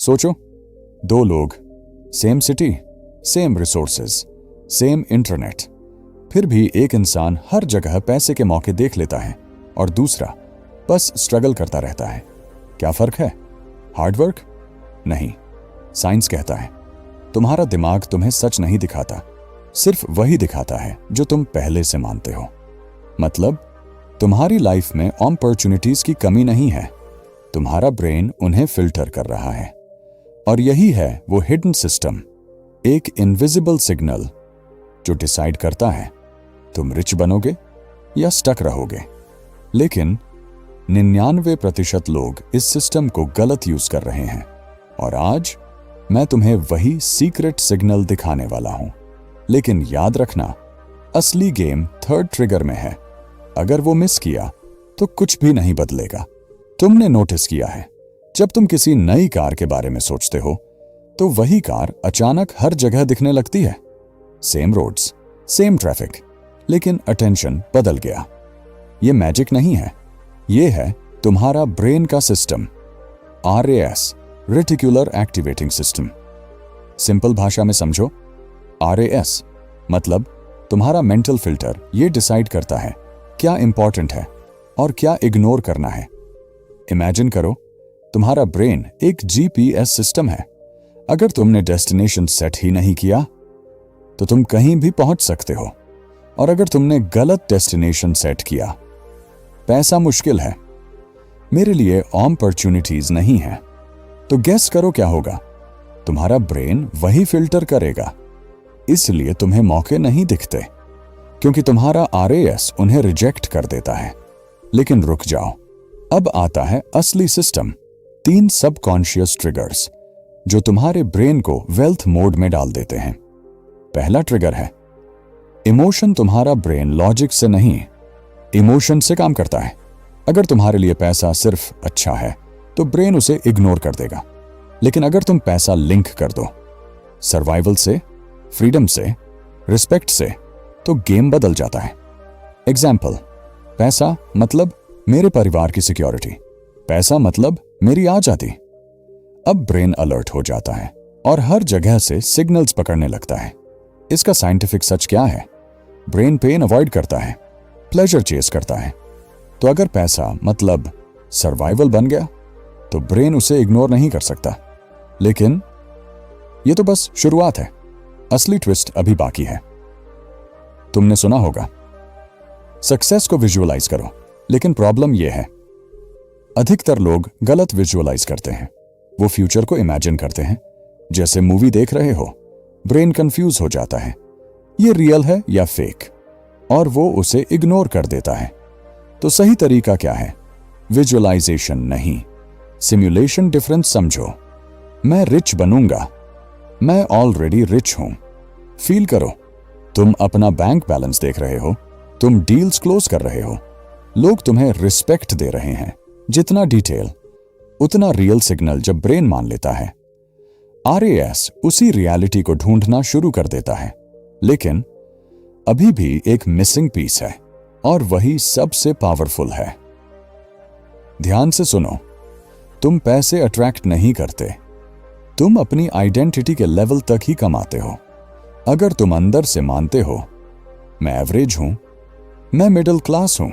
सोचो, दो लोग, same city, same resources, same internet, फिर भी एक इंसान हर जगह पैसे के मौके देख लेता है और दूसरा बस स्ट्रगल करता रहता है। क्या फर्क है? हार्डवर्क? नहीं। साइंस कहता है तुम्हारा दिमाग तुम्हें सच नहीं दिखाता, सिर्फ वही दिखाता है जो तुम पहले से मानते हो। मतलब तुम्हारी लाइफ में अपॉर्चुनिटीज की कमी नहीं है, तुम्हारा ब्रेन उन्हें फिल्टर कर रहा है। और यही है वो हिडन सिस्टम, एक इनविजिबल सिग्नल जो डिसाइड करता है तुम रिच बनोगे या स्टक रहोगे। लेकिन 99% लोग इस सिस्टम को गलत यूज कर रहे हैं। और आज मैं तुम्हें वही सीक्रेट सिग्नल दिखाने वाला हूं। लेकिन याद रखना, असली गेम थर्ड ट्रिगर में है। अगर वो मिस किया तो कुछ भी नहीं बदलेगा। तुमने नोटिस किया है, जब तुम किसी नई कार के बारे में सोचते हो तो वही कार अचानक हर जगह दिखने लगती है। सेम रोड्स, सेम ट्रैफिक, लेकिन अटेंशन बदल गया। ये मैजिक नहीं है, ये है तुम्हारा ब्रेन का system, RAS, reticular activating system. Simple भाषा में समझो, RAS मतलब तुम्हारा मेंटल फिल्टर ये डिसाइड करता है क्या इंपॉर्टेंट है और क्या इग्नोर करना है। इमेजिन करो, तुम्हारा ब्रेन एक GPS सिस्टम है। अगर तुमने डेस्टिनेशन सेट ही नहीं किया तो तुम कहीं भी पहुंच सकते हो, और अगर तुमने गलत डेस्टिनेशन सेट किया, पैसा मुश्किल है, मेरे लिए अपॉर्चुनिटीज नहीं है, तो गेस करो क्या होगा? तुम्हारा ब्रेन वही फिल्टर करेगा। इसलिए तुम्हें मौके नहीं दिखते, क्योंकि तुम्हारा RAS उन्हें रिजेक्ट कर देता है। लेकिन रुक जाओ, अब आता है असली सिस्टम, 3 सबकॉन्शियस ट्रिगर्स जो तुम्हारे ब्रेन को वेल्थ मोड में डाल देते हैं। पहला ट्रिगर है इमोशन। तुम्हारा ब्रेन लॉजिक से नहीं, इमोशन से काम करता है। अगर तुम्हारे लिए पैसा सिर्फ अच्छा है तो ब्रेन उसे इग्नोर कर देगा। लेकिन अगर तुम पैसा लिंक कर दो सर्वाइवल से, फ्रीडम से, रिस्पेक्ट से, तो गेम बदल जाता है। एग्जाम्पल, पैसा मतलब मेरे परिवार की सिक्योरिटी, पैसा मतलब मेरी आजादी। अब ब्रेन अलर्ट हो जाता है और हर जगह से सिग्नल्स पकड़ने लगता है। इसका साइंटिफिक सच क्या है? ब्रेन पेन अवॉइड करता है, प्लेजर चेस करता है। तो अगर पैसा मतलब सर्वाइवल बन गया तो ब्रेन उसे इग्नोर नहीं कर सकता। लेकिन ये तो बस शुरुआत है, असली ट्विस्ट अभी बाकी है। तुमने सुना होगा, सक्सेस को विजुअलाइज करो, लेकिन प्रॉब्लम यह है अधिकतर लोग गलत विजुअलाइज करते हैं। वो फ्यूचर को इमेजिन करते हैं जैसे मूवी देख रहे हो। ब्रेन कंफ्यूज हो जाता है, ये रियल है या फेक, और वो उसे इग्नोर कर देता है। तो सही तरीका क्या है? विजुअलाइजेशन नहीं, सिमुलेशन डिफरेंस समझो। मैं रिच बनूंगा, मैं ऑलरेडी रिच हूं। फील करो, तुम अपना बैंक बैलेंस देख रहे हो, तुम डील्स क्लोज कर रहे हो, लोग तुम्हें रिस्पेक्ट दे रहे हैं। जितना डिटेल उतना रियल सिग्नल जब ब्रेन मान लेता है, RAS उसी रियलिटी को ढूंढना शुरू कर देता है। लेकिन अभी भी एक मिसिंग पीस है, और वही सबसे पावरफुल है। ध्यान से सुनो, तुम पैसे अट्रैक्ट नहीं करते, तुम अपनी आइडेंटिटी के लेवल तक ही कमाते हो। अगर तुम अंदर से मानते हो मैं एवरेज हूं, मैं मिडिल क्लास हूं,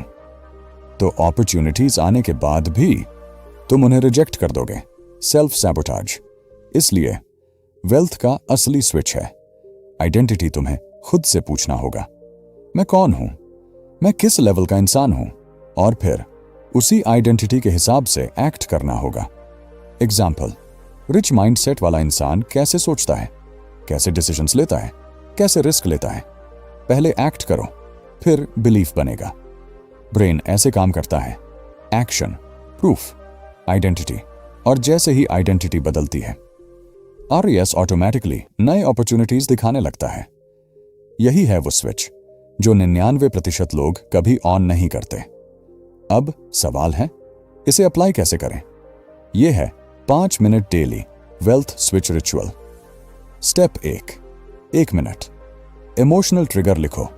तो अपॉर्चुनिटीज आने के बाद भी तुम उन्हें रिजेक्ट कर दोगे। Self sabotage. इसलिए वेल्थ का असली स्विच है आइडेंटिटी। तुम्हें खुद से पूछना होगा, मैं कौन हूं, मैं किस लेवल का इंसान हूं, और फिर उसी आइडेंटिटी के हिसाब से एक्ट करना होगा। एग्जाम्पल, रिच माइंडसेट वाला इंसान कैसे सोचता है, कैसे डिसीजंस लेता है, कैसे रिस्क लेता है। पहले एक्ट करो, फिर बिलीफ बनेगा। ब्रेन ऐसे काम करता है, एक्शन, प्रूफ, आइडेंटिटी, और जैसे ही आइडेंटिटी बदलती है, RAS ऑटोमेटिकली नए अपॉर्चुनिटीज दिखाने लगता है। यही है वो स्विच जो 99% लोग कभी ऑन नहीं करते। अब सवाल है, इसे अप्लाई कैसे करें? यह है 5 minute daily wealth switch ritual. Step 1 minute emotional trigger लिखो,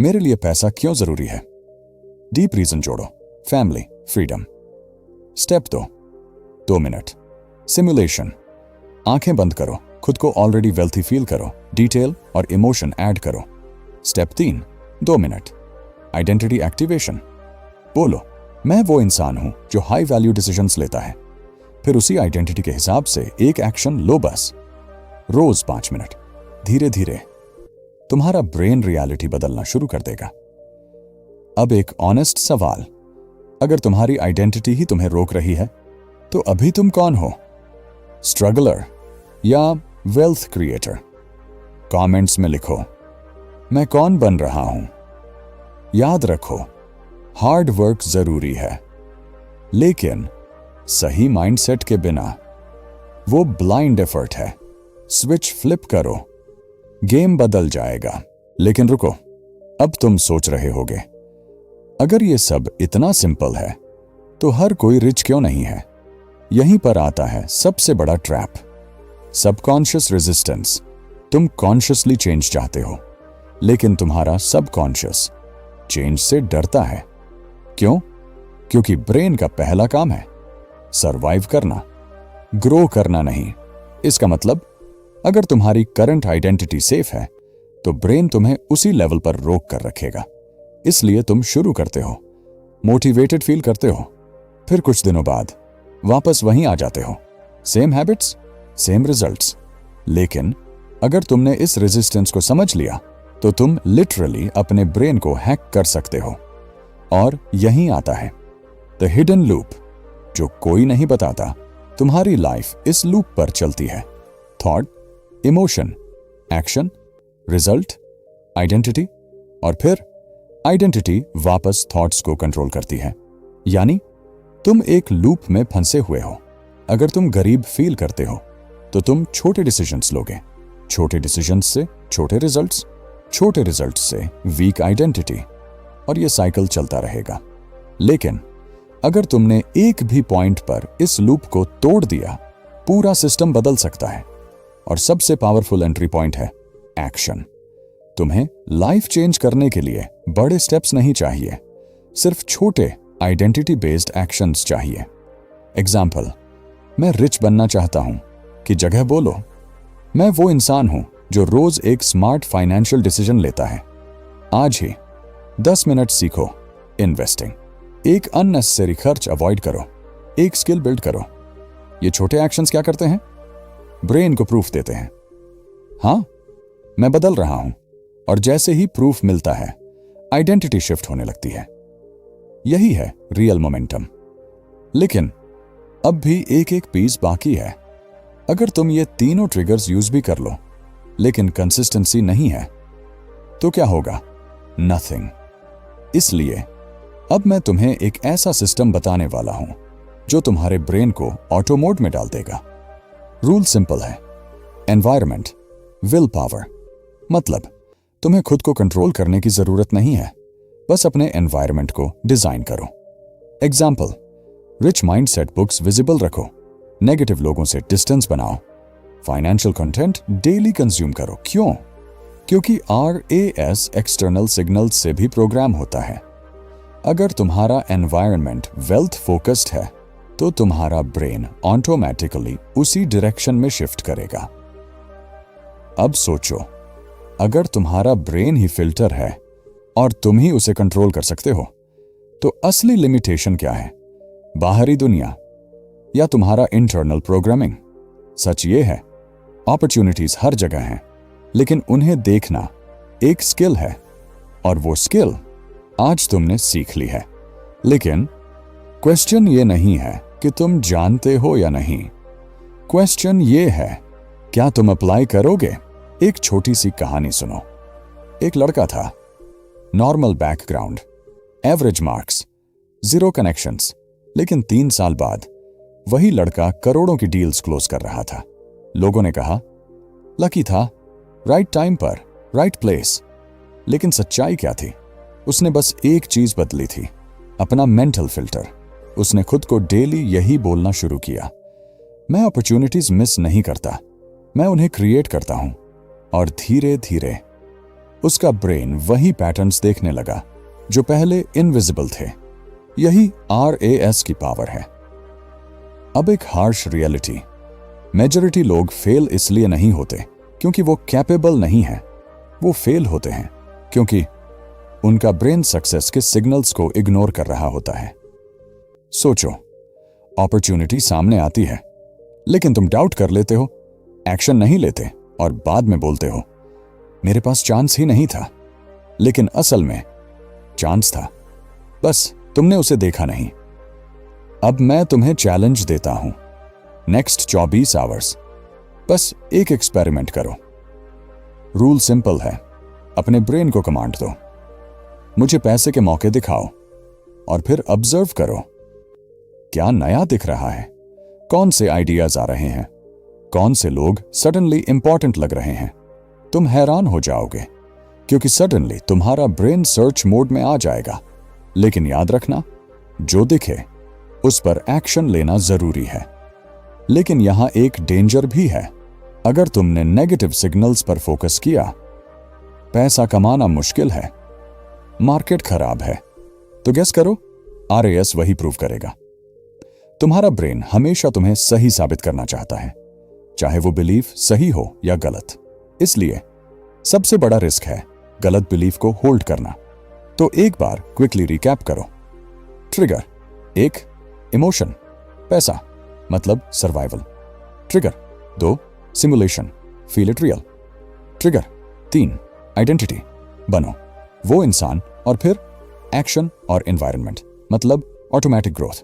मेरे लिए पैसा क्यों जरूरी है। डीप रीजन जोड़ो, family, freedom. Step 2 minute simulation, आंखें बंद करो, खुद को ऑलरेडी वेल्थी फील करो, डिटेल और इमोशन ऐड करो। Step 3, 2 minute, identity activation. बोलो, मैं वो इंसान हूं जो हाई वैल्यू डिसीजंस लेता है। फिर उसी आइडेंटिटी के हिसाब से एक एक्शन लो बस। रोज 5 मिनट। धीरे धीरे तुम्हारा ब्रेन रियलिटी बदलना शुरू कर देगा। अब एक ऑनेस्ट सवाल, अगर तुम्हारी आइडेंटिटी ही तुम्हें रोक रही है तो अभी तुम कौन हो? स्ट्रगलर या वेल्थ क्रिएटर? कमेंट्स में लिखो, मैं कौन बन रहा हूं। याद रखो, हार्ड वर्क जरूरी है, लेकिन सही माइंडसेट के बिना वो ब्लाइंड एफर्ट है। स्विच फ्लिप करो, गेम बदल जाएगा। लेकिन रुको, अब तुम सोच रहे होगे, अगर ये सब इतना सिंपल है तो हर कोई रिच क्यों नहीं है? यहीं पर आता है सबसे बड़ा ट्रैप, सबकॉन्शियस रेजिस्टेंस। तुम कॉन्शियसली चेंज चाहते हो, लेकिन तुम्हारा सबकॉन्शियस चेंज से डरता है। क्यों? क्योंकि ब्रेन का पहला काम है सरवाइव करना, ग्रो करना नहीं। इसका मतलब अगर तुम्हारी करंट आइडेंटिटी सेफ है तो ब्रेन तुम्हें उसी लेवल पर रोक कर रखेगा। इसलिए तुम शुरू करते हो, मोटिवेटेड फील करते हो, फिर कुछ दिनों बाद वापस वहीं आ जाते हो। Same habits, same results. लेकिन अगर तुमने इस रेजिस्टेंस को समझ लिया तो तुम लिटरली अपने ब्रेन को हैक कर सकते हो। और यहीं आता है द हिडन लूप, जो कोई नहीं बताता। तुम्हारी लाइफ इस लूप पर चलती है, thought, emotion, action, result, identity, और फिर आइडेंटिटी वापस थॉट्स को कंट्रोल करती है। यानी तुम एक लूप में फंसे हुए हो। अगर तुम गरीब फील करते हो तो तुम छोटे डिसीजंस लोगे, छोटे डिसीजंस से छोटे रिजल्ट्स, छोटे रिजल्ट्स से वीक आइडेंटिटी, और ये साइकिल चलता रहेगा। लेकिन अगर तुमने एक भी पॉइंट पर इस लूप को तोड़ दिया, पूरा सिस्टम बदल सकता है। और सबसे पावरफुल एंट्री पॉइंट है एक्शन। तुम्हें लाइफ चेंज करने के लिए बड़े स्टेप्स नहीं चाहिए, सिर्फ छोटे आइडेंटिटी बेस्ड एक्शंस चाहिए। एग्जाम्पल, मैं रिच बनना चाहता हूं की जगह बोलो, मैं वो इंसान हूं जो रोज एक स्मार्ट फाइनेंशियल डिसीजन लेता है। आज ही 10 मिनट सीखो इन्वेस्टिंग, एक अननेसेसरी खर्च अवॉइड करो, एक स्किल बिल्ड करो। ये छोटे एक्शंस क्या करते हैं? ब्रेन को प्रूफ देते हैं, हां मैं बदल रहा हूं। और जैसे ही प्रूफ मिलता है, आइडेंटिटी शिफ्ट होने लगती है। यही है रियल मोमेंटम। लेकिन अब भी एक पीस बाकी है। अगर तुम ये तीनों ट्रिगर्स यूज भी कर लो, लेकिन कंसिस्टेंसी नहीं है, तो क्या होगा? नथिंग। इसलिए अब मैं तुम्हें एक ऐसा सिस्टम बताने वाला हूं जो तुम्हारे ब्रेन को ऑटो मोड में डाल देगा। रूल सिंपल है, एनवायरनमेंट, विल पावर। मतलब तुम्हें खुद को कंट्रोल करने की जरूरत नहीं है, बस अपने एनवायरनमेंट को डिजाइन करो। Example, rich mindset books visible रखो, नेगेटिव लोगों से डिस्टेंस बनाओ, फाइनेंशियल कंटेंट डेली कंज्यूम करो। क्यों? क्योंकि RAS एक्सटर्नल सिग्नल से भी प्रोग्राम होता है। अगर तुम्हारा एनवायरनमेंट वेल्थ फोकस्ड है तो तुम्हारा ब्रेन ऑटोमेटिकली उसी डायरेक्शन में शिफ्ट करेगा। अब सोचो, अगर तुम्हारा ब्रेन ही फिल्टर है और तुम ही उसे कंट्रोल कर सकते हो, तो असली लिमिटेशन क्या है? बाहरी दुनिया या तुम्हारा इंटरनल प्रोग्रामिंग? सच ये है, अपॉर्चुनिटीज हर जगह हैं, लेकिन उन्हें देखना एक स्किल है, और वो स्किल आज तुमने सीख ली है। लेकिन क्वेश्चन ये नहीं है कि तुम जानते हो या नहीं, क्वेश्चन ये है क्या तुम अप्लाई करोगे? एक छोटी सी कहानी सुनो। एक लड़का था, normal background, average marks, 0 connections, लेकिन 3 साल बाद वही लड़का करोड़ों की डील्स क्लोज कर रहा था। लोगों ने कहा लकी था, राइट टाइम पर राइट प्लेस। लेकिन सच्चाई क्या थी? उसने बस एक चीज बदली थी, अपना मेंटल फिल्टर। उसने खुद को डेली यही बोलना शुरू किया, मैं अपॉर्चुनिटीज मिस नहीं करता, मैं उन्हें क्रिएट करता हूं। और धीरे धीरे उसका ब्रेन वही पैटर्न्स देखने लगा जो पहले इनविजिबल थे। यही RAS की पावर है। अब एक हार्श रियलिटी, मेजॉरिटी लोग फेल इसलिए नहीं होते क्योंकि वो कैपेबल नहीं है, वो फेल होते हैं क्योंकि उनका ब्रेन सक्सेस के सिग्नल्स को इग्नोर कर रहा होता है। सोचो, अपॉर्चुनिटी सामने आती है, लेकिन तुम डाउट कर लेते हो, एक्शन नहीं लेते और बाद में बोलते हो मेरे पास चांस ही नहीं था। लेकिन असल में चांस था, बस तुमने उसे देखा नहीं। अब मैं तुम्हें चैलेंज देता हूं, नेक्स्ट 24 आवर्स बस एक एक्सपेरिमेंट करो। रूल सिंपल है, अपने ब्रेन को कमांड दो, मुझे पैसे के मौके दिखाओ, और फिर ऑब्जर्व करो क्या नया दिख रहा है, कौन से आइडियाज आ रहे हैं, कौन से लोग सडनली इंपॉर्टेंट लग रहे हैं। तुम हैरान हो जाओगे क्योंकि सडनली तुम्हारा ब्रेन सर्च मोड में आ जाएगा। लेकिन याद रखना, जो दिखे उस पर एक्शन लेना जरूरी है। लेकिन यहां एक डेंजर भी है, अगर तुमने नेगेटिव सिग्नल्स पर फोकस किया, पैसा कमाना मुश्किल है, मार्केट खराब है, तो गेस करो, RAS वही प्रूव करेगा। तुम्हारा ब्रेन हमेशा तुम्हें सही साबित करना चाहता है, चाहे वो बिलीफ सही हो या गलत। इसलिए सबसे बड़ा रिस्क है गलत बिलीफ को होल्ड करना। तो एक बार क्विकली रिकैप करो। ट्रिगर 1, इमोशन, पैसा मतलब survival. Trigger 2, simulation, feel it real. Trigger 3, identity, बनो वो इंसान। और फिर एक्शन और एनवायरनमेंट मतलब ऑटोमेटिक ग्रोथ।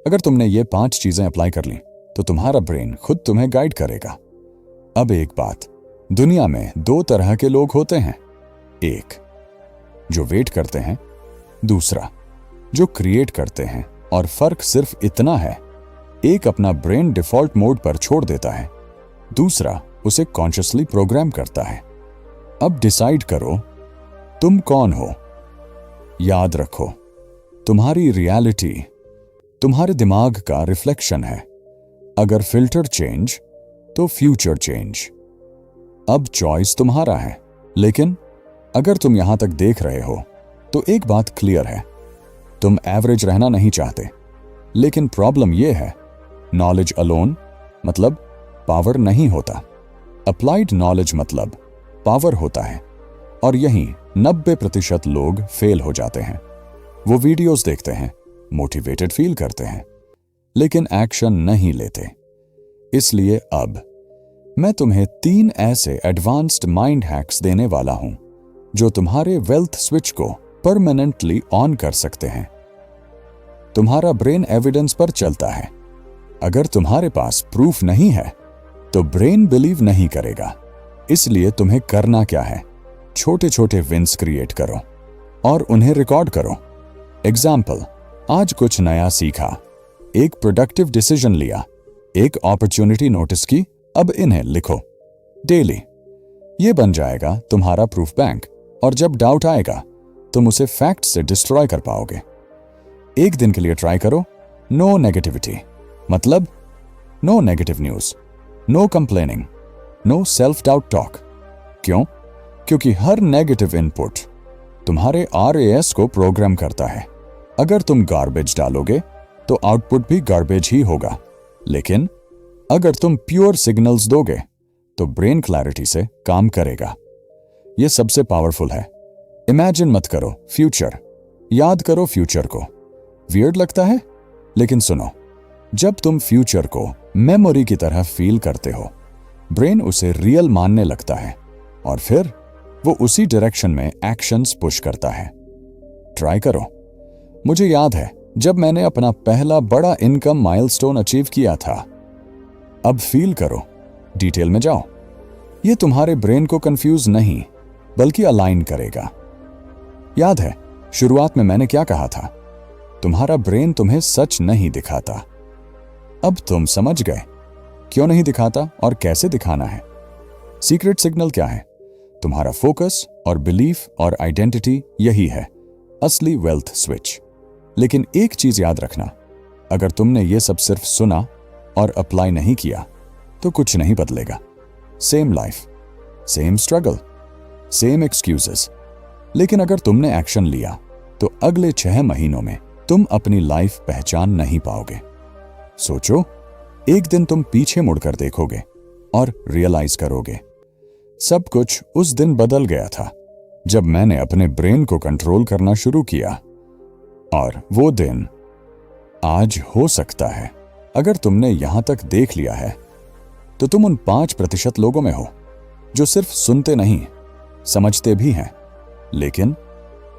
अगर तुमने ये 5 चीजें अप्लाई कर ली तो तुम्हारा ब्रेन खुद तुम्हें गाइड करेगा। अब एक बात, दुनिया में 2 तरह के लोग होते हैं, एक जो वेट करते हैं, दूसरा जो क्रिएट करते हैं। और फर्क सिर्फ इतना है, एक अपना ब्रेन डिफॉल्ट मोड पर छोड़ देता है, दूसरा उसे कॉन्शियसली प्रोग्राम करता है। अब डिसाइड करो तुम कौन हो। याद रखो, तुम्हारी रियलिटी तुम्हारे दिमाग का रिफ्लेक्शन है। अगर फिल्टर चेंज तो फ्यूचर चेंज। अब चॉइस तुम्हारा है। लेकिन अगर तुम यहां तक देख रहे हो तो एक बात क्लियर है, तुम एवरेज रहना नहीं चाहते। लेकिन प्रॉब्लम यह है, नॉलेज अलोन मतलब पावर नहीं होता, अप्लाइड नॉलेज मतलब पावर होता है। और यहीं 90% लोग फेल हो जाते हैं। वो वीडियोस देखते हैं, मोटिवेटेड फील करते हैं, लेकिन एक्शन नहीं लेते। इसलिए अब मैं तुम्हें 3 ऐसे एडवांस्ड माइंड हैक्स देने वाला हूं जो तुम्हारे वेल्थ स्विच को परमानेंटली ऑन कर सकते हैं। तुम्हारा ब्रेन एविडेंस पर चलता है। अगर तुम्हारे पास प्रूफ नहीं है तो ब्रेन बिलीव नहीं करेगा। इसलिए तुम्हें करना क्या है, छोटे छोटे विंस क्रिएट करो और उन्हें रिकॉर्ड करो। एग्जाम्पल, आज कुछ नया सीखा, एक प्रोडक्टिव डिसीजन लिया, एक अपॉर्चुनिटी नोटिस की, अब इन्हें लिखो डेली। ये बन जाएगा तुम्हारा प्रूफ बैंक। और जब डाउट आएगा तुम उसे फैक्ट से डिस्ट्रॉय कर पाओगे। एक दिन के लिए ट्राई करो, नो नेगेटिविटी मतलब no negative news, no complaining, no self doubt talk. क्यों? क्योंकि हर नेगेटिव इनपुट तुम्हारे RAS को प्रोग्राम करता है। अगर तुम गार्बेज डालोगे तो आउटपुट भी गार्बेज ही होगा। लेकिन अगर तुम प्योर सिग्नल्स दोगे तो ब्रेन क्लैरिटी से काम करेगा। यह सबसे पावरफुल है। इमेजिन मत करो फ्यूचर, याद करो फ्यूचर को। वियर्ड लगता है, लेकिन सुनो, जब तुम फ्यूचर को मेमोरी की तरह फील करते हो, ब्रेन उसे रियल मानने लगता है और फिर वो उसी डायरेक्शन में एक्शंस पुश करता है। ट्राई करो। मुझे याद है जब मैंने अपना पहला बड़ा इनकम माइलस्टोन अचीव किया था। अब फील करो, डिटेल में जाओ। ये तुम्हारे ब्रेन को कंफ्यूज नहीं बल्कि अलाइन करेगा। याद है शुरुआत में मैंने क्या कहा था? तुम्हारा ब्रेन तुम्हें सच नहीं दिखाता। अब तुम समझ गए क्यों नहीं दिखाता और कैसे दिखाना है। सीक्रेट सिग्नल क्या है? तुम्हारा फोकस और बिलीफ और आइडेंटिटी, यही है असली वेल्थ स्विच। लेकिन एक चीज याद रखना, अगर तुमने ये सब सिर्फ सुना और अप्लाई नहीं किया तो कुछ नहीं बदलेगा। Same life, same struggle, same excuses. लेकिन अगर तुमने एक्शन लिया तो अगले 6 महीनों में तुम अपनी लाइफ पहचान नहीं पाओगे। सोचो, एक दिन तुम पीछे मुड़कर देखोगे और रियलाइज करोगे सब कुछ उस दिन बदल गया था जब मैंने अपने ब्रेन को कंट्रोल करना शुरू किया। और वो दिन आज हो सकता है। अगर तुमने यहां तक देख लिया है तो तुम उन 5% लोगों में हो जो सिर्फ सुनते नहीं, समझते भी हैं, लेकिन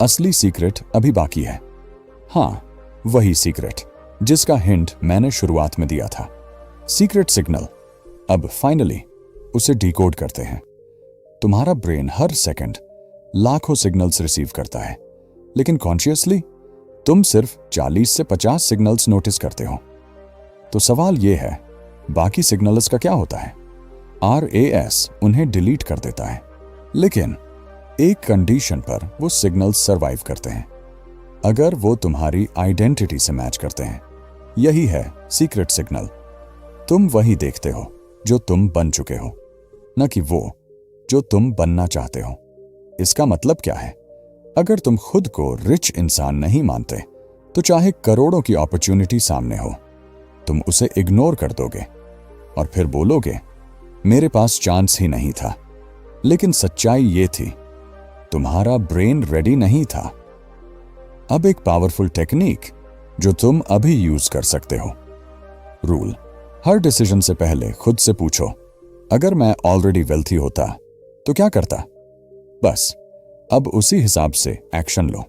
असली सीक्रेट अभी बाकी है। हां, वही सीक्रेट जिसका हिंट मैंने शुरुआत में दिया था। Secret signal. अब फाइनली उसे डिकोड करते हैं। तुम्हारा ब्रेन हर सेकंड लाखों सिग्नल्स रिसीव करता है, लेकिन कॉन्शियसली तुम सिर्फ 40 से 50 सिग्नल्स नोटिस करते हो। तो सवाल यह है, बाकी सिग्नल्स का क्या होता है? RAS उन्हें डिलीट कर देता है, लेकिन एक कंडीशन पर वो सिग्नल्स सरवाइव करते हैं, अगर वो तुम्हारी आइडेंटिटी से मैच करते हैं। यही है सीक्रेट सिग्नल। तुम वही देखते हो जो तुम बन चुके हो, न कि वो जो तुम बनना चाहते हो। इसका मतलब क्या है? अगर तुम खुद को रिच इंसान नहीं मानते तो चाहे करोड़ों की अपॉर्चुनिटी सामने हो, तुम उसे इग्नोर कर दोगे और फिर बोलोगे मेरे पास चांस ही नहीं था। लेकिन सच्चाई ये थी, तुम्हारा ब्रेन रेडी नहीं था। अब एक पावरफुल टेक्निक जो तुम अभी यूज कर सकते हो। रूल: हर डिसीजन से पहले खुद से पूछो, अगर मैं ऑलरेडी वेल्थी होता तो क्या करता? बस अब उसी हिसाब से एक्शन लो।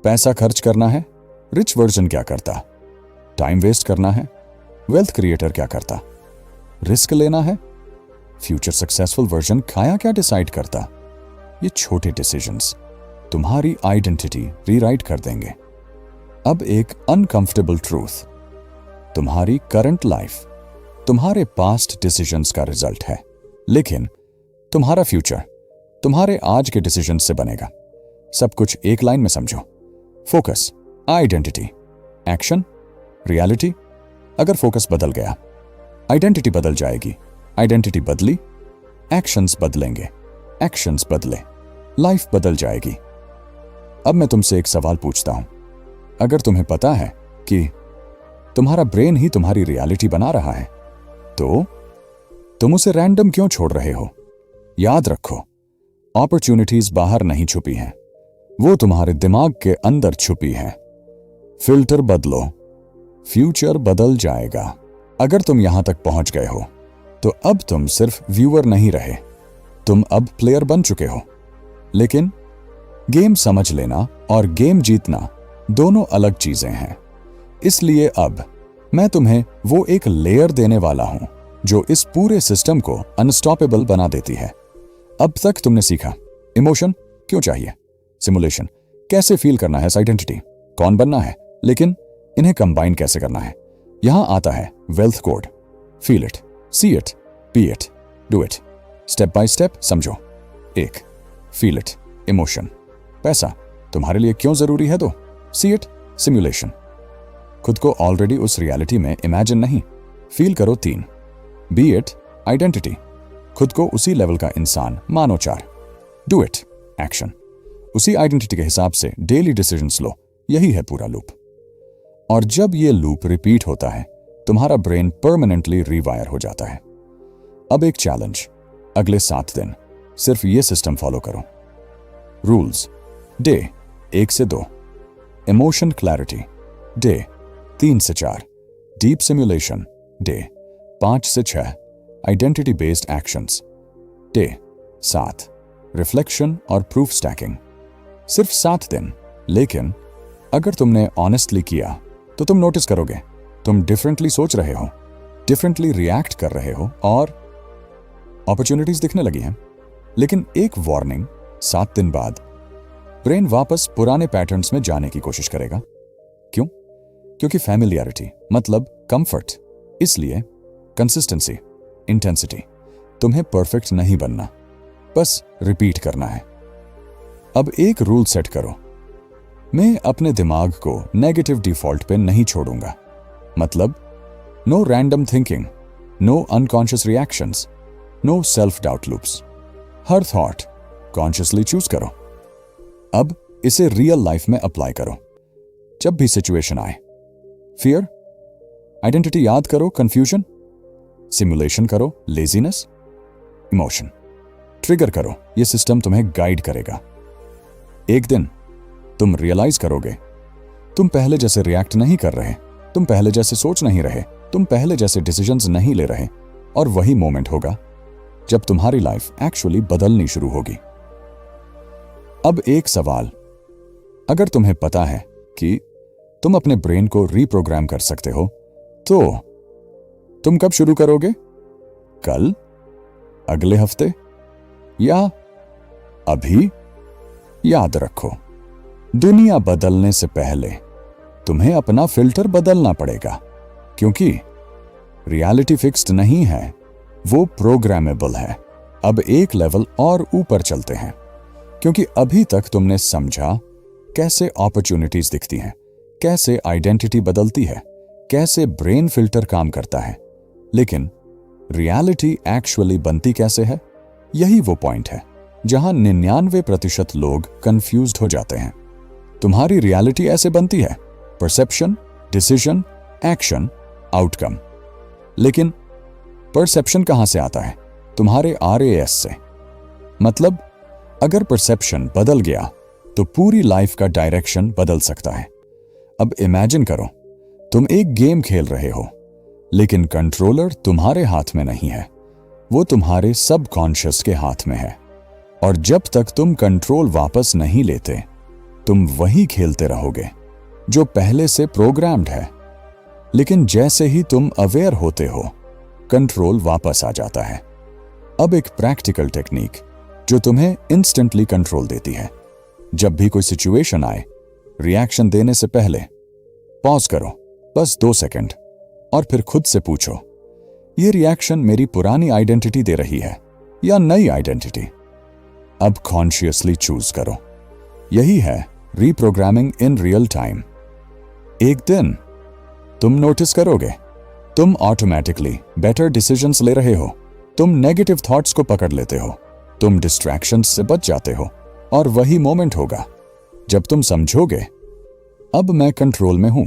पैसा खर्च करना है, रिच वर्जन क्या करता? टाइम वेस्ट करना है, वेल्थ क्रिएटर क्या करता? रिस्क लेना है, फ्यूचर सक्सेसफुल वर्जन खाया क्या डिसाइड करता? ये छोटे डिसीजंस तुम्हारी आइडेंटिटी रीराइट कर देंगे। अब एक अनकंफर्टेबल ट्रूथ, तुम्हारी करंट लाइफ तुम्हारे पास्ट डिसीजंस का रिजल्ट है, लेकिन तुम्हारा फ्यूचर तुम्हारे आज के डिसीजंस से बनेगा। सब कुछ एक लाइन में समझो। Focus, identity, action, reality. अगर फोकस बदल गया, आइडेंटिटी बदल जाएगी। आइडेंटिटी बदली, एक्शंस बदलेंगे। एक्शंस बदले, लाइफ बदल जाएगी। अब मैं तुमसे एक सवाल पूछता हूं। अगर तुम्हें पता है कि तुम्हारा ब्रेन ही तुम्हारी रियलिटी बना रहा है, तो तुम उसे रैंडम क्यों छोड़ रहे हो? याद रखो, अपॉर्चुनिटीज बाहर नहीं छुपी हैं, वो तुम्हारे दिमाग के अंदर छुपी हैं। फिल्टर बदलो, फ्यूचर बदल जाएगा। अगर तुम यहां तक पहुंच गए हो तो अब तुम सिर्फ व्यूअर नहीं रहे, तुम अब प्लेयर बन चुके हो। लेकिन गेम समझ लेना और गेम जीतना दोनों अलग चीजें हैं। इसलिए अब मैं तुम्हें वो एक लेयर देने वाला हूं जो इस पूरे सिस्टम को अनस्टॉपेबल बना देती है। अब तक तुमने सीखा इमोशन क्यों चाहिए, सिमुलेशन कैसे फील करना है, आइडेंटिटी कौन बनना है, लेकिन इन्हें कंबाइन कैसे करना है। यहां आता है wealth code. Feel it, see it, B it, do it. Step by step समझो। 1. Feel it, emotion. पैसा तुम्हारे लिए क्यों जरूरी है? 2. See it, simulation. खुद को ऑलरेडी उस रियलिटी में इमेजिन नहीं, फील करो। 3. B it, identity. खुद को उसी लेवल का इंसान मानो। 4. Do it, action. उसी आइडेंटिटी के हिसाब से डेली डिसीजंस लो। यही है पूरा लूप। और जब ये लूप रिपीट होता है, तुम्हारा ब्रेन परमानेंटली रीवायर हो जाता है। अब एक चैलेंज, अगले 7 दिन सिर्फ ये सिस्टम फॉलो करो। रूल्स: डे 1 से 2, इमोशन क्लैरिटी डे 3 से 4, डीप सिमुलेशन डे 5 से 6, identity based actions day 7, reflection और प्रूफ स्टैकिंग। सिर्फ 7 दिन, लेकिन अगर तुमने ऑनेस्टली किया तो तुम नोटिस करोगे तुम डिफरेंटली सोच रहे हो, डिफरेंटली रिएक्ट कर रहे हो और अपॉर्चुनिटीज दिखने लगी हैं। लेकिन एक वार्निंग, 7 दिन बाद ब्रेन वापस पुराने पैटर्न्स में जाने की कोशिश करेगा। क्यों? क्योंकि फैमिलियरिटी मतलब कंफर्ट। इसलिए कंसिस्टेंसी, इंटेंसिटी। तुम्हें परफेक्ट नहीं बनना, बस रिपीट करना है। अब एक रूल सेट करो, मैं अपने दिमाग को नेगेटिव डिफॉल्ट पे नहीं छोड़ूंगा। मतलब no random thinking, no unconscious reactions, no self doubt loops. हर थॉट कॉन्शियसली चूज करो। अब इसे रियल लाइफ में अप्लाई करो। जब भी सिचुएशन आए, फियर आइडेंटिटी याद करो, कंफ्यूजन। सिमुलेशन करो, लेजीनेस। इमोशन ट्रिगर करो, ये सिस्टम तुम्हें गाइड करेगा। एक दिन तुम रियलाइज करोगे तुम पहले जैसे रिएक्ट नहीं कर रहे, तुम पहले जैसे सोच नहीं रहे, तुम पहले जैसे डिसीजंस नहीं ले रहे, और वही मोमेंट होगा जब तुम्हारी लाइफ एक्चुअली बदलनी शुरू होगी। अब एक सवाल, अगर तुम्हें पता है कि तुम अपने ब्रेन को रीप्रोग्राम कर सकते हो, तो तुम कब शुरू करोगे? कल, अगले हफ्ते, या अभी? याद रखो, दुनिया बदलने से पहले तुम्हें अपना फिल्टर बदलना पड़ेगा, क्योंकि रियलिटी फिक्स्ड नहीं है, वो प्रोग्रामेबल है। अब एक लेवल और ऊपर चलते हैं, क्योंकि अभी तक तुमने समझा कैसे अपॉर्चुनिटीज दिखती हैं, कैसे आइडेंटिटी बदलती है, कैसे ब्रेन फिल्टर काम करता है, लेकिन रियलिटी एक्चुअली बनती कैसे है? यही वो पॉइंट है जहां 99% लोग कंफ्यूज्ड हो जाते हैं। तुम्हारी रियलिटी ऐसे बनती है, परसेप्शन, डिसीजन, एक्शन, आउटकम। लेकिन परसेप्शन कहां से आता है? तुम्हारे RAS से। मतलब अगर परसेप्शन बदल गया तो पूरी लाइफ का डायरेक्शन बदल सकता है। अब इमेजिन करो, तुम एक गेम खेल रहे हो, लेकिन कंट्रोलर तुम्हारे हाथ में नहीं है, वो तुम्हारे सबकॉन्शियस के हाथ में है। और जब तक तुम कंट्रोल वापस नहीं लेते, तुम वही खेलते रहोगे जो पहले से प्रोग्राम्ड है। लेकिन जैसे ही तुम अवेयर होते हो, कंट्रोल वापस आ जाता है। अब एक प्रैक्टिकल टेक्निक जो तुम्हें इंस्टेंटली कंट्रोल देती है। जब भी कोई सिचुएशन आए, रिएक्शन देने से पहले पॉज करो, बस 2 सेकंड, और फिर खुद से पूछो, ये रिएक्शन मेरी पुरानी आइडेंटिटी दे रही है या नई आइडेंटिटी? अब कॉन्शियसली चूज करो। यही है रीप्रोग्रामिंग इन रियल टाइम। एक दिन तुम नोटिस करोगे तुम ऑटोमेटिकली बेटर डिसीजंस ले रहे हो, तुम नेगेटिव थॉट्स को पकड़ लेते हो, तुम डिस्ट्रैक्शंस से बच जाते हो, और वही मोमेंट होगा जब तुम समझोगे अब मैं कंट्रोल में हूं।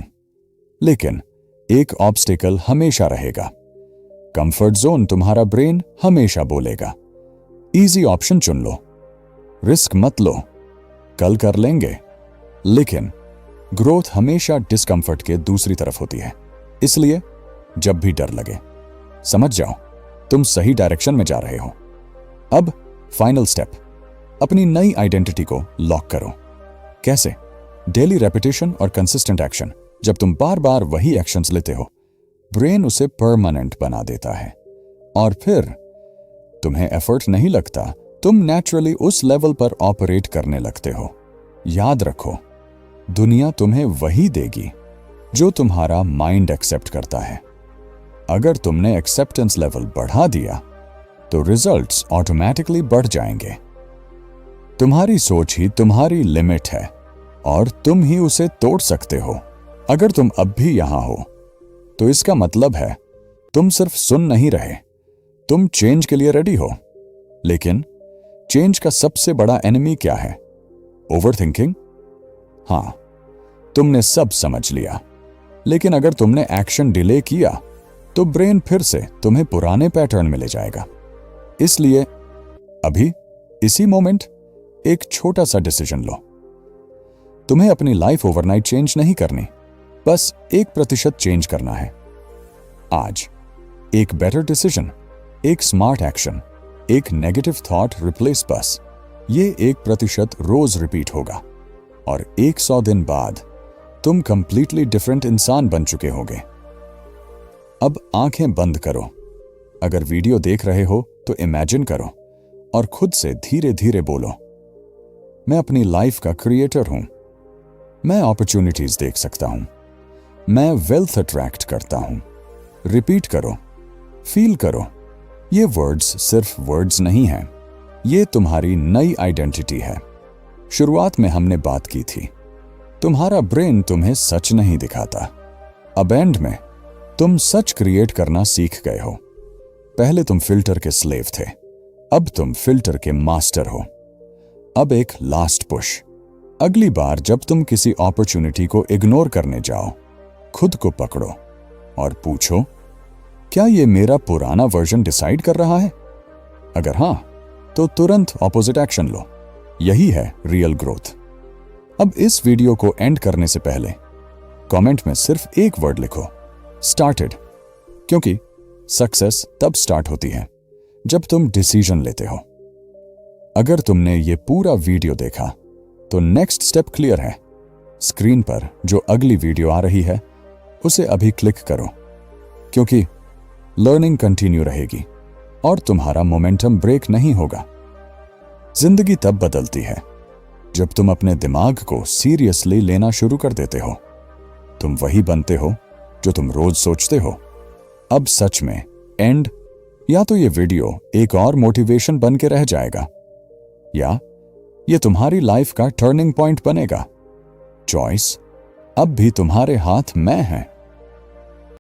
लेकिन एक ऑब्स्टिकल हमेशा रहेगा। कंफर्ट जोन तुम्हारा ब्रेन हमेशा बोलेगा, इजी ऑप्शन चुन लो, रिस्क मत लो, कल कर लेंगे। लेकिन ग्रोथ हमेशा डिस्कंफर्ट के दूसरी तरफ होती है। इसलिए जब भी डर लगे, समझ जाओ तुम सही डायरेक्शन में जा रहे हो। अब फाइनल स्टेप, अपनी नई आइडेंटिटी को लॉक करो। कैसे? डेली रेपिटेशन और कंसिस्टेंट एक्शन। जब तुम बार बार वही एक्शंस लेते हो, ब्रेन उसे परमानेंट बना देता है, और फिर तुम्हें एफर्ट नहीं लगता, तुम नेचुरली उस लेवल पर ऑपरेट करने लगते हो। याद रखो, दुनिया तुम्हें वही देगी जो तुम्हारा माइंड एक्सेप्ट करता है। अगर तुमने एक्सेप्टेंस लेवल बढ़ा दिया, तो रिजल्ट्स ऑटोमेटिकली बढ़ जाएंगे। तुम्हारी सोच ही तुम्हारी लिमिट है, और तुम ही उसे तोड़ सकते हो। अगर तुम अब भी यहां हो, तो इसका मतलब है तुम सिर्फ सुन नहीं रहे, तुम चेंज के लिए रेडी हो। लेकिन चेंज का सबसे बड़ा एनिमी क्या है? ओवरथिंकिंग। हां, तुमने सब समझ लिया, लेकिन अगर तुमने एक्शन डिले किया, तो ब्रेन फिर से तुम्हें पुराने पैटर्न में ले जाएगा। इसलिए अभी इसी मोमेंट एक छोटा सा डिसीजन लो। तुम्हें अपनी लाइफ ओवरनाइट चेंज नहीं करनी, बस 1% चेंज करना है। आज एक बेटर डिसीजन, एक स्मार्ट एक्शन, एक नेगेटिव थॉट रिप्लेस, बस ये 1% रोज रिपीट होगा, और 100 दिन बाद तुम कंप्लीटली डिफरेंट इंसान बन चुके होंगे। अब आंखें बंद करो। अगर वीडियो देख रहे हो तो इमेजिन करो, और खुद से धीरे धीरे बोलो, मैं अपनी लाइफ का क्रिएटर हूं, मैं अपॉर्चुनिटीज देख सकता हूं, मैं वेल्थ अट्रैक्ट करता हूं। रिपीट करो, फील करो। ये वर्ड्स सिर्फ वर्ड्स नहीं हैं, ये तुम्हारी नई आइडेंटिटी है। शुरुआत में हमने बात की थी, तुम्हारा ब्रेन तुम्हें सच नहीं दिखाता। अब एंड में तुम सच क्रिएट करना सीख गए हो। पहले तुम फिल्टर के स्लेव थे, अब तुम फिल्टर के मास्टर हो। अब एक लास्ट पुश, अगली बार जब तुम किसी अपॉर्चुनिटी को इग्नोर करने जाओ, खुद को पकड़ो, और पूछो, क्या ये मेरा पुराना वर्जन डिसाइड कर रहा है? अगर हां, तो तुरंत ऑपोजिट एक्शन लो। यही है रियल ग्रोथ। अब इस वीडियो को एंड करने से पहले कमेंट में सिर्फ एक वर्ड लिखो, स्टार्टेड, क्योंकि सक्सेस तब स्टार्ट होती है जब तुम डिसीजन लेते हो। अगर तुमने ये पूरा वीडियो देखा तो नेक्स्ट स्टेप क्लियर है। स्क्रीन पर जो अगली वीडियो आ रही है उसे अभी क्लिक करो, क्योंकि लर्निंग कंटिन्यू रहेगी और तुम्हारा मोमेंटम ब्रेक नहीं होगा। जिंदगी तब बदलती है जब तुम अपने दिमाग को सीरियसली लेना शुरू कर देते हो। तुम वही बनते हो जो तुम रोज सोचते हो। अब सच में एंड, या तो ये वीडियो एक और मोटिवेशन बन के रह जाएगा, या ये तुम्हारी लाइफ का टर्निंग पॉइंट बनेगा। चॉइस अब भी तुम्हारे हाथ में है।